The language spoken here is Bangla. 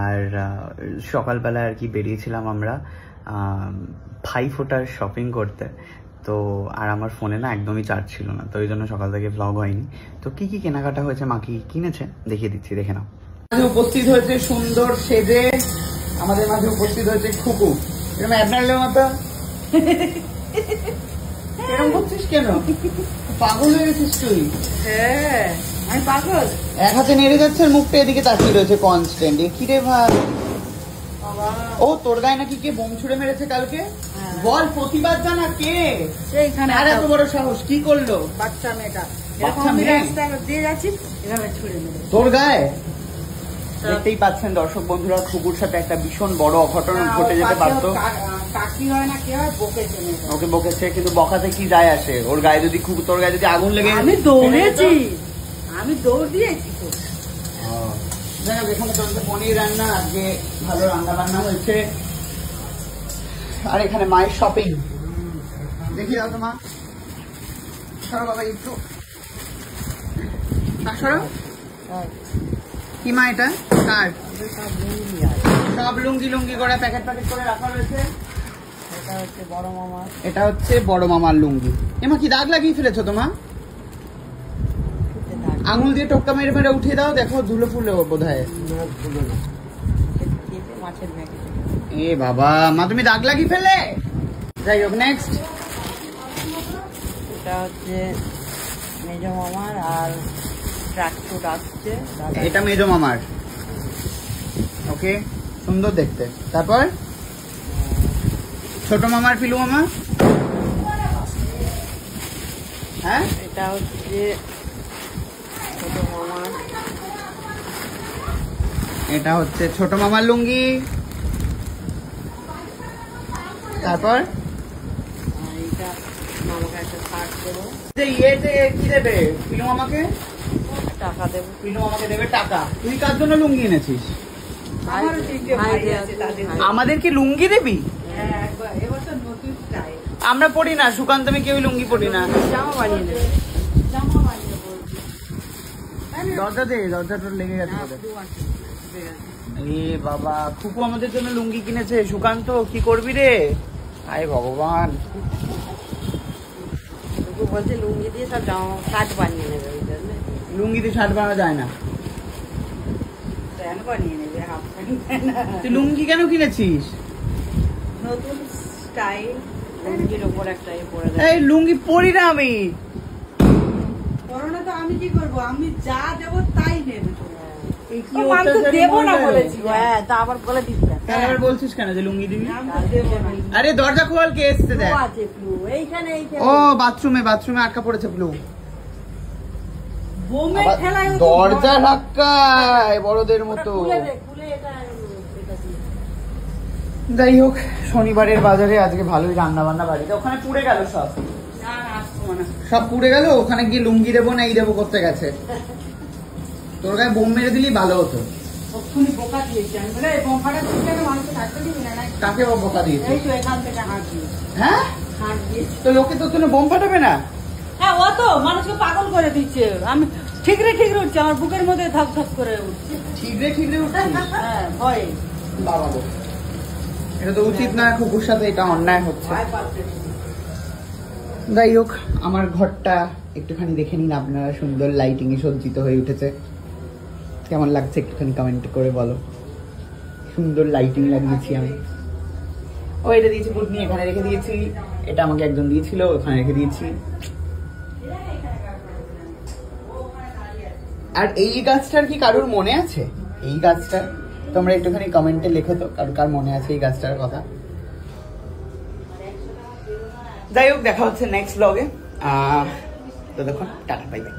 আর সকালবেলা আর কি বেরিয়েছিলাম আমরা ভাই ফোটার শপিং করতে। তো আর আমার ফোনে না একদমই চার্জ ছিল না, তো ওই জন্য সকাল থেকে ভ্লগ হয়নি। তো কি কি কেনাকাটা হয়েছে, মা কি কিনেছে দেখিয়ে দিচ্ছি, দেখে নাও। উপস্থিত হয়েছে সুন্দর সেজে, আমাদের মাঝে উপস্থিত হয়েছে খুকু। এরকম অ্যাবনর্মাল মতো এরকম করছিস কেন? পাগল হয়ে গেছিস তুই? হ্যাঁ আমি পাগল। এক হাতে নেড়ে যাচ্ছে, মুখটা এদিকে তাকিয়ে রয়েছে কনস্ট্যান্ট। কি রে ভাই, ও তোর গায়ে নাকি কে বোম ছুড়ে মেরেছে কালকে? বল, প্রতিবাদ জানা কে? এইখানে আর এত বড় সাহস কি করলো? বাচ্চা মেয়েটা। বাচ্চা আমি মেয়ে রাস্তা দিয়ে যাচ্ছি, এভাবে ছুড়ে মেরে তোর গায়ে। দেখতেই পাচ্ছেন দর্শক বন্ধুরা, খুকুর সাথে একটা ভীষণ বড় অঘটন ঘটে যেতে পারতো। কাকি হয় না কি হয়, বকেছে ওকে বকেছে, কিন্তু বকাতে কি যায় আসে? ওর গায়ে যদি তোর গায়ে যদি আগুন লেগে, আমি দৌড়েছি, আমি দৌড় দিয়েছি তো। যাই হোক, এখানে চলছে পনির রান্না, আজকে ভালো রান্না বান্না হয়েছে। আর এখানে মায়ের শপিং দেখি দাও তো মা। সরো বাবা একটু, সরো। কি মা এটা কার? সব লুঙ্গি লুঙ্গি করে প্যাকেট প্যাকেট করে রাখা রয়েছে। এটা হচ্ছে বড় মামা, এটা হচ্ছে বড় মামার লুঙ্গি। এমা কি দাগ লাগিয়ে ফেলেছো তোমা? আঙুল দিয়ে টোক্কা মেরে মেরে উঠিয়ে দাও, দেখো ধুলো ফুলে বোধ হয়। এ বাবা মা, তুমি দাগ লাগিয়ে ফেলে। যাই হোক, নেক্সট। এটা হচ্ছে মেজ মামার, আর ট্রাকসুট আসছে। এটা মেজো মামার। ওকে, সুন্দর দেখতে। তারপর ছোট মামার পিলু মামা। হ্যাঁ, এটা হচ্ছে ছোট মামার, এটা হচ্ছে ছোট মামার লুঙ্গি। তারপর এইটা মামাকে একটা শার্ট দেবো। ইয়েতে কি দেবে পিলু মামাকে? টাকা দেবো। পিলু মামাকে দেবে টাকা। তুই কার জন্য লুঙ্গি এনেছিস? আমাদেরকে লুঙ্গি দিবি? আমরা পড়ি না, সুকান্ত আমি কেউ লুঙ্গি পড়ি না। জামা বানিয়ে দেবে, জামা বানিয়ে বলছি। দরজা দে, দরজাটা লেগে গেছে। এ বাবা, খুকু আমাদের জন্য লুঙ্গি কিনেছে। সুকান্ত কি করবি রে? আয় ভগবান, বলছে লুঙ্গি দিয়ে সব জামা শার্ট বানিয়ে নেবে। লুঙ্গি দিয়ে শার্ট বানানো যায় না, প্যান্ট বানিয়ে নেবে, হাফ প্যান্ট। তুই লুঙ্গি কেন কিনেছিস? নতুন স্টাইল, লুঙ্গির ওপর একটা পরে দেয়। এই লুঙ্গি পরি না আমি। করোনা তো আমি কি করবো, আমি যা দেবো তাই নেবে। বলছিস কেন যে লুঙ্গি দিবি? আরে দরজা খোল, কে এসছে দেখ। ও বাথরুমে, বাথরুমে আটকা পড়েছে ব্লু। দরজা ধাক্কায় বড়দের মতো। যাই হোক, শনিবারের বাজারে আজকে ভালোই রান্না বান্না বাড়িতে। ওখানে পুড়ে গেল সব, সব পুড়ে গেল। ওখানে গিয়ে লুঙ্গি দেবো না এই দেবো করতে গেছে। তোর গায়ে বোম মেরে দিলি ভালো হতো। কাকে বোকা দিয়েছে? হ্যাঁ, তো লোকে তো তুমি বোম ফাটাবে না। হ্যাঁ, ও তো মানুষকে পাগল করে দিচ্ছে। আমি ঠিকরে ঠিকরে উঠছি, আমার বুকের মধ্যে ধপ ধপ করে উঠছে। ঠিকরে ঠিকরে উঠছিস? হ্যাঁ, ভয়। বাবা গো, এটা তো উচিত না, কুকুর সাথে এটা অন্যায় হচ্ছে। যাই হোক, আমার ঘরটা একটুখানি দেখে নিন আপনারা। সুন্দর লাইটিং এ সজ্জিত হয়ে উঠেছে। কেমন লাগছে একটুখানি কমেন্ট করে বলো। সুন্দর লাইটিং লাগিয়েছি আমি। ও এটা দিয়েছি পুটনি, এখানে রেখে দিয়েছি। এটা আমাকে একজন দিয়েছিল, ওখানে রেখে দিয়েছি। আর এই গাছটার কি কারোর মনে আছে? এই গাছটা তোমরা একটুখানি কমেন্টে লেখো তো, কার মনে আছে এই গাছটার কথা। যাই হোক, দেখা হচ্ছে নেক্সট ব্লগে। তো দেখো, টাটা, বাই বাই।